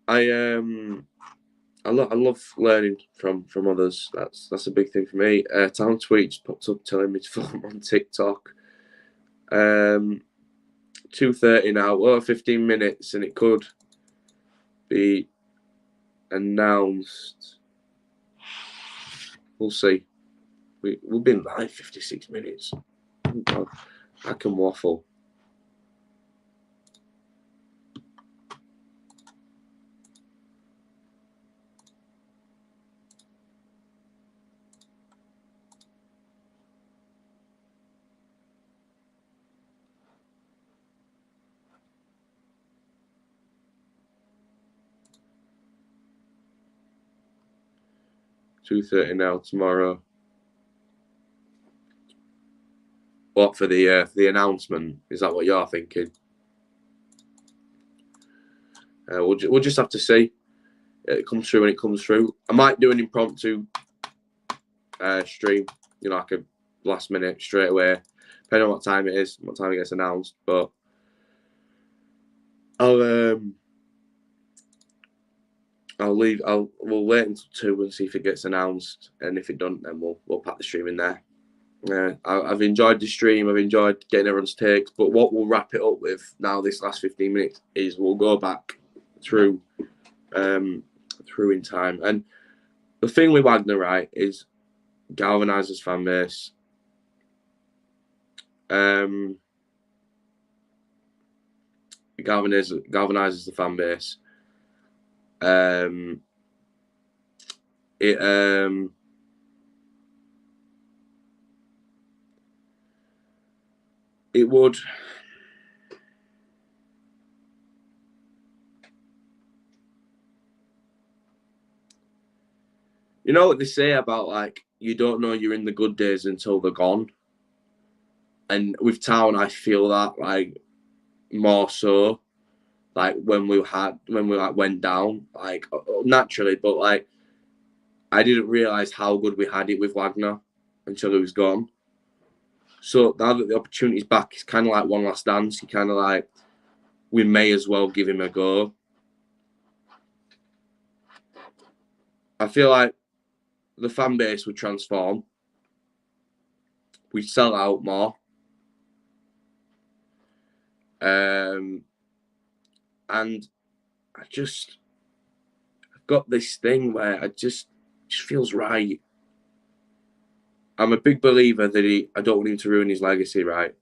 I love learning from others. That's a big thing for me. Town Tweets popped up telling me to follow him on TikTok. 2:30 now. Well, 15 minutes, and it could be announced. We'll see. We've been live 56 minutes. Oh God, I can waffle. 2:30 now tomorrow. What for the announcement? Is that what you're thinking? We'll just have to see. It comes through when it comes through. I might do an impromptu stream, like a last minute straight away, depending on what time it is, what time it gets announced. But we'll wait until 2 and see if it gets announced, and if it doesn't, then we'll pack the stream in there. I've enjoyed the stream. I've enjoyed getting everyone's takes. But what we'll wrap it up with now, this last 15 minutes, is we'll go back through in time. And the thing with Wagner, right, is galvanises fan base. It galvanises the fan base. It would. You know what they say about, like, you don't know you're in the good days until they're gone. And with Town, I feel that, like, more so, like, when we went down, like, naturally, but, like, I didn't realise how good we had it with Wagner until he was gone. So now that the opportunity's back, it's kind of like one last dance. You kind of like, we may as well give him a go. I feel like the fan base would transform. We'd sell out more. And I've got this thing where it just feels right. I'm a big believer that I don't want him to ruin his legacy, right?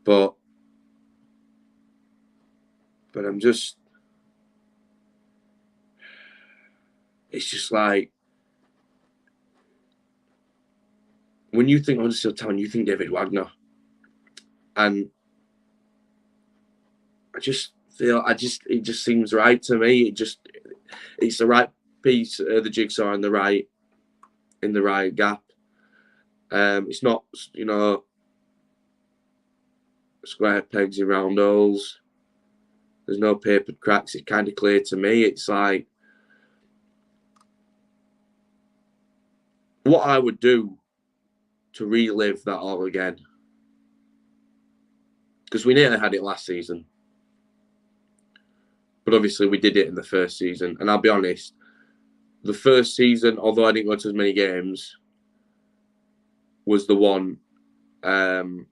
But I'm just, it's just like, when you think Huddersfield Town, you think David Wagner. And I just feel, it just seems right to me. It's the right piece of the jigsaw in the right gap. It's not, square pegs in round holes. There's no papered cracks. It's kind of clear to me. It's like, what I would do to relive that all again, because we nearly had it last season, but obviously we did it in the first season. And I'll be honest, the first season, although I didn't go to as many games, was the one that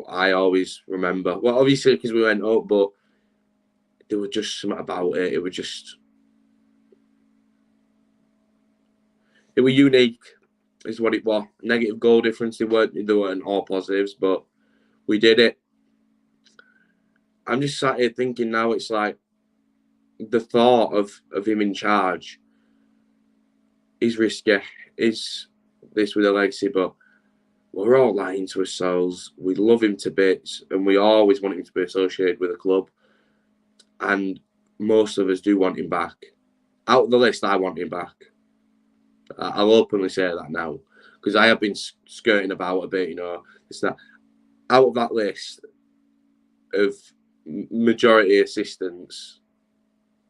I always remember. Well, obviously because we went up, but there was just something about it. It was unique, is what it was. Negative goal difference. There weren't all positives, but we did it. I'm just sat here thinking now, it's like the thought of him in charge is risky. Is this with a legacy? But we're all lying to ourselves. We love him to bits, and we always want him to be associated with a club. And most of us do want him back. Out of the list, I want him back. I'll openly say that now, because I have been skirting about a bit. It's that out of that list of majority assistants,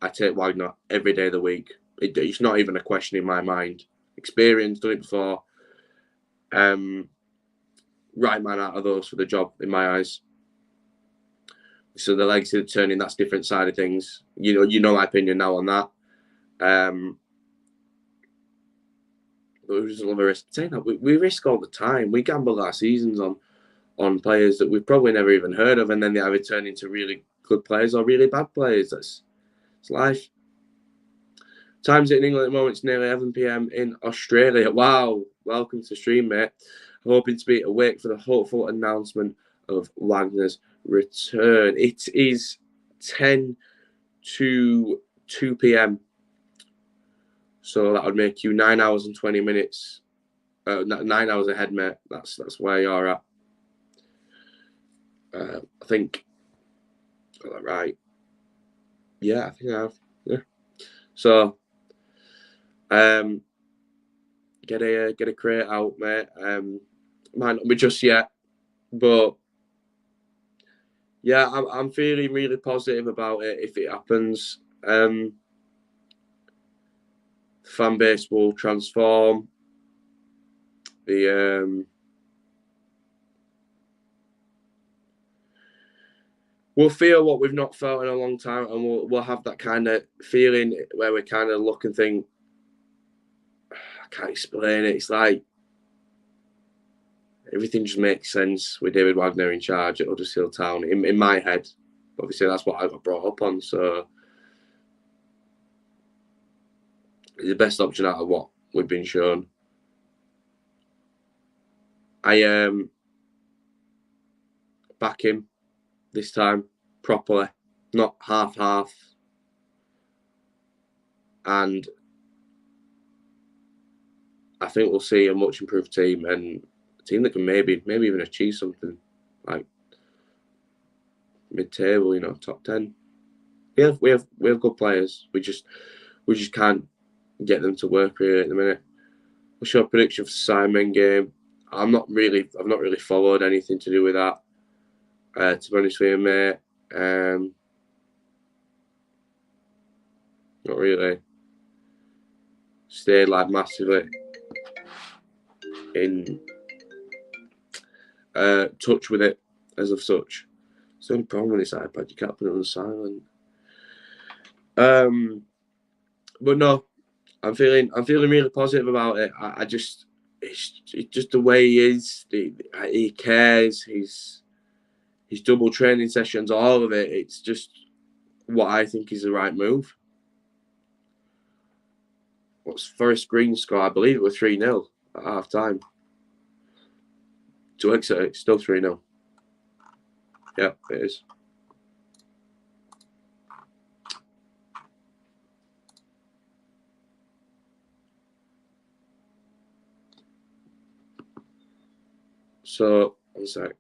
I take Wagner every day of the week. It's not even a question in my mind. Experience, done it before. Right man out of those for the job in my eyes. So the legacy of turning, that's different side of things. You know my opinion now on that. But we just love a risk. Saying that, we risk all the time. We gamble our seasons on players that we've probably never even heard of, and then they either turn into really good players or really bad players. It's life. Time's in England at the moment. It's nearly 11 p.m. in Australia. Wow. Welcome to the stream, mate. I'm hoping to be awake for the hopeful announcement of Wagner's return. It is 10 to 2 p.m. So that would make you 9 hours and 20 minutes. 9 hours ahead, mate. That's where you're at. I think. Got that right. Yeah, I think I have. Yeah. So Get a crate out, mate. Might not be just yet, but yeah, I'm feeling really positive about it. If it happens, the fan base will transform. We'll feel what we've not felt in a long time, and we'll have that kind of feeling where we kind of look and think, I can't explain it. It's like everything just makes sense with David Wagner in charge at Huddersfield Town in my head. Obviously, that's what I got brought up on. So it's the best option out of what we've been shown. I back him this time properly, not half. And I think we'll see a much improved team and a team that can maybe even achieve something like mid-table, top 10. We have good players. We just can't get them to work really at the minute. What's your prediction for Simon game? I've not really followed anything to do with that. To be honest with you, mate, not really. Stayed like massively in touch with it as of such. It's the only problem with this iPad, you can't put it on silent. But no, I'm feeling really positive about it. I just it's just the way he is. He cares. His double training sessions, all of it. It's just what I think is the right move. What's Forest Green score? I believe it was 3-0 at half time. To Exeter, it's still 3-0. Yeah, it is. So, one sec.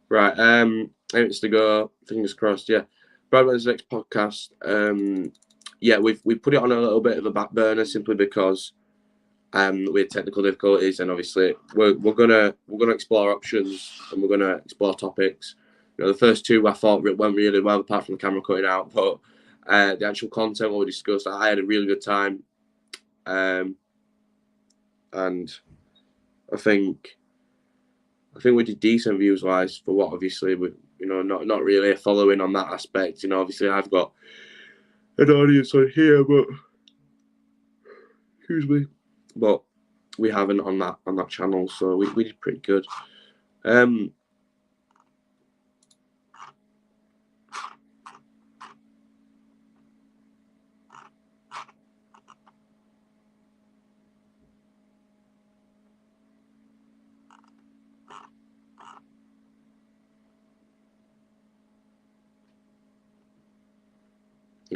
Right, it's to go. Fingers crossed. Yeah, Bradman's next podcast. Yeah, we've put it on a little bit of a back burner simply because we had technical difficulties, and obviously we're gonna explore options and we're gonna explore topics. The first two I thought went really well, apart from the camera cutting out. But the actual content, what we discussed, I had a really good time, and I think we did decent views wise for what obviously we not really a following on that aspect. Obviously I've got an audience on here, but excuse me, but we haven't on that channel, so we did pretty good.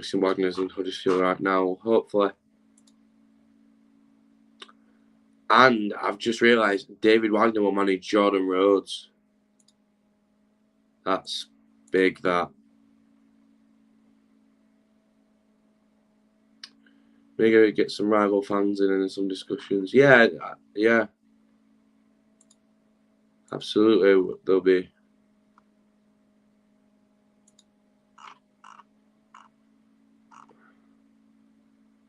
Some Wagner's in Huddersfield right now, hopefully. And I've just realised David Wagner will manage Jordan Rhodes. That's big, that. Maybe get some rival fans in and some discussions. Yeah. Absolutely, there'll be.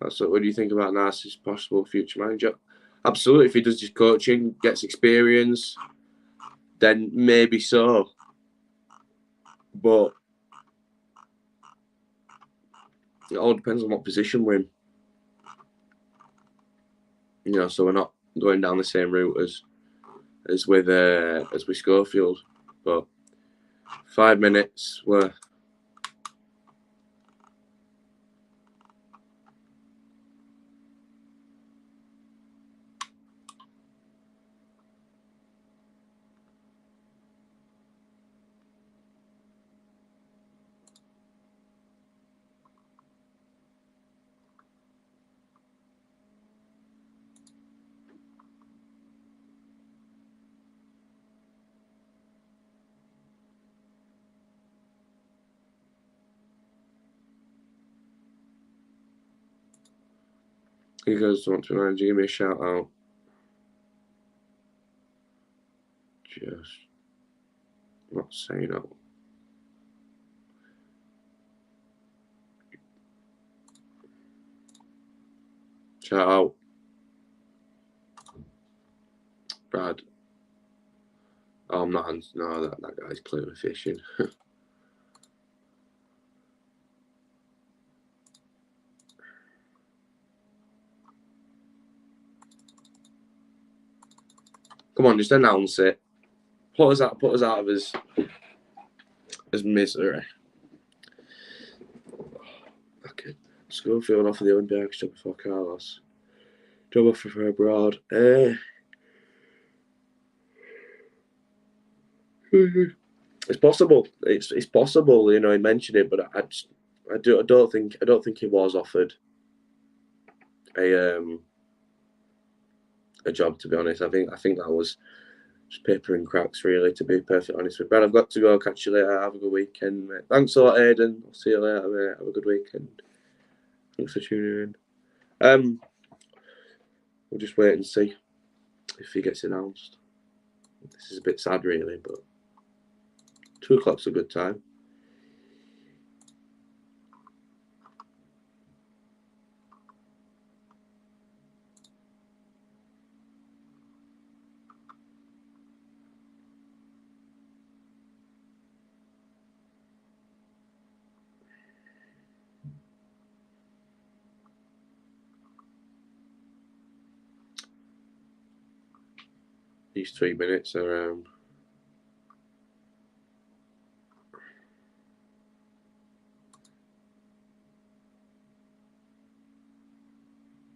That's what do you think about Narcissus, possible future manager? Absolutely. If he does his coaching, gets experience, then maybe so. But it all depends on what position we're in. You know, so we're not going down the same route as with Schofield. But 5 minutes were. You guys want to manager? Give me a shout out. Just not saying no. Shout out, Brad. Oh, I'm not. No, that guy's clearly fishing. Come on, just announce it. Put us out of his misery. Okay. Schofield offered the Olympic job before Carlos. Job offer for abroad. It's possible. It's possible. You know, he mentioned it, but I don't think he was offered a job. To be honest, I think that was just paper and cracks. Really, to be perfectly honest with you. Brad, I've got to go. Catch you later. Have a good weekend, mate. Thanks a lot, Aidan. I'll see you later, mate. Have a good weekend. Thanks for tuning in. We'll just wait and see if he gets announced. This is a bit sad, really, but 2 o'clock's a good time. These 3 minutes are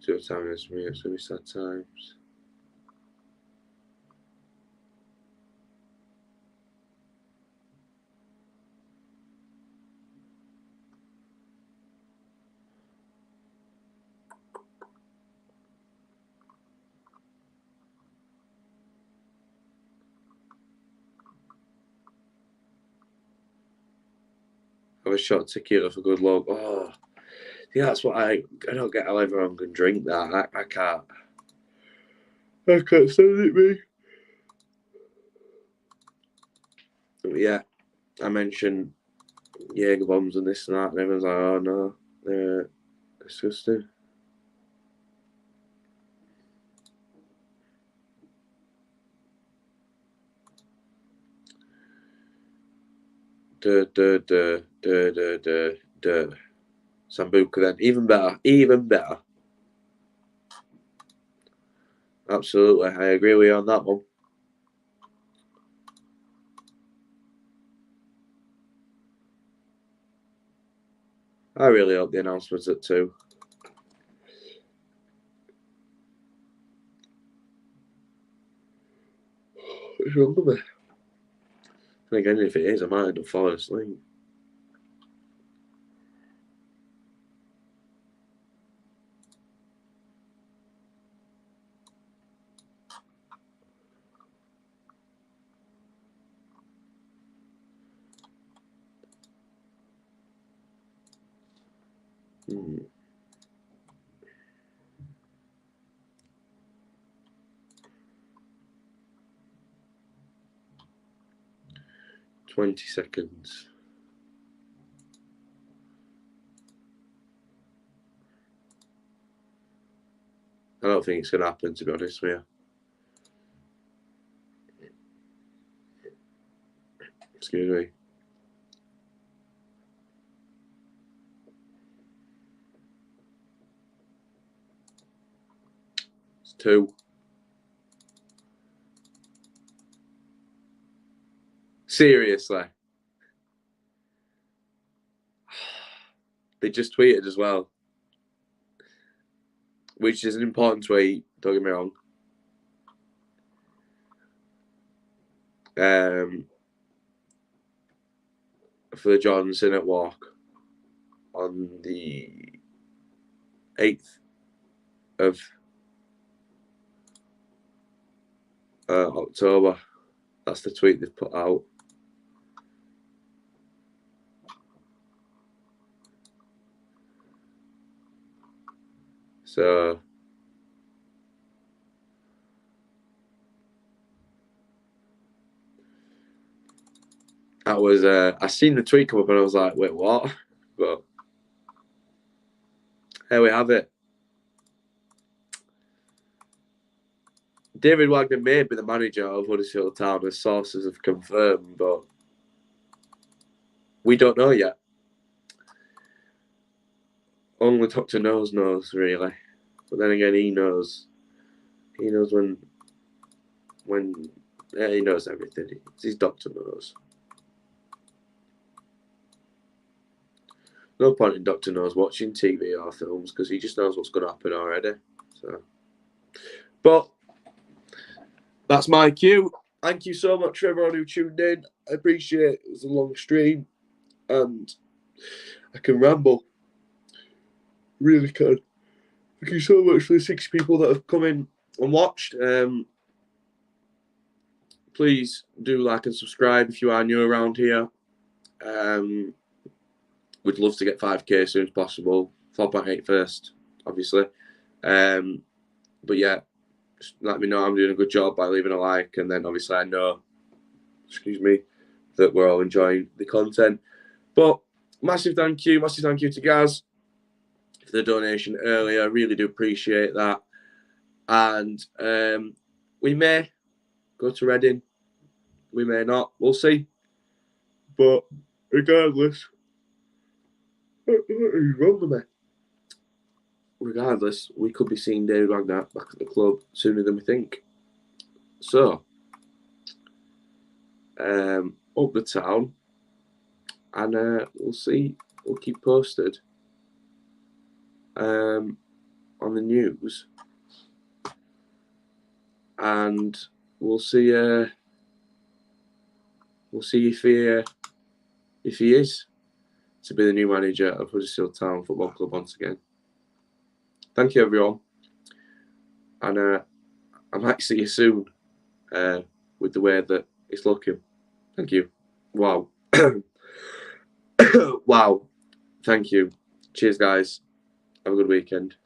two times for me. It's going to be sad times. Have a shot of tequila for good luck. Oh, yeah, that's what I don't get how everyone can drink that. I can't. I can't stand it, me. Yeah, I mentioned Jaeger bombs and this and that, and everyone's like, "Oh no, they're disgusting." Sambuca then, even better. Absolutely, I agree with you on that one. I really hope the announcement's at 2. What's wrong with me? And again, if it is, I might end up falling asleep. Hmm. 20 seconds. I don't think it's going to happen, to be honest with you. Excuse me. It's 2. Seriously. They just tweeted as well, which is an important tweet, don't get me wrong. For the John Sinnott walk on the 8th of October. That's the tweet they've put out. So that was I seen the tweet come up and I was like, wait, what? But here we have it. David Wagner may be the manager of Huddersfield Town, as sources have confirmed, but we don't know yet. Only Dr. Knows, really. But then again, he knows. He knows when he knows everything. He's Dr. Knows. No point in Dr. Knows watching TV or films because he just knows what's going to happen already. So, but that's my cue. Thank you so much for everyone who tuned in. I appreciate it. It was a long stream and I can ramble. Really can. Thank you so much for the 6 people that have come in and watched. Please do like and subscribe if you are new around here. We'd love to get 5k as soon as possible. 4.8 first, obviously. But yeah, just let me know I'm doing a good job by leaving a like, and then obviously I know, that we're all enjoying the content. But massive thank you to Gaz for the donation earlier. I really do appreciate that. And we may go to Reading, we may not. We'll see. But regardless, we could be seeing David Wagner back at the club sooner than we think. So, up the town, and we'll see. We'll keep posted on the news, and we'll see. We'll see if he is to be the new manager of Huddersfield Town Football Club once again. Thank you, everyone, and I might see you soon with the way that it's looking. Thank you. Wow. Wow. Thank you. Cheers, guys. Have a good weekend.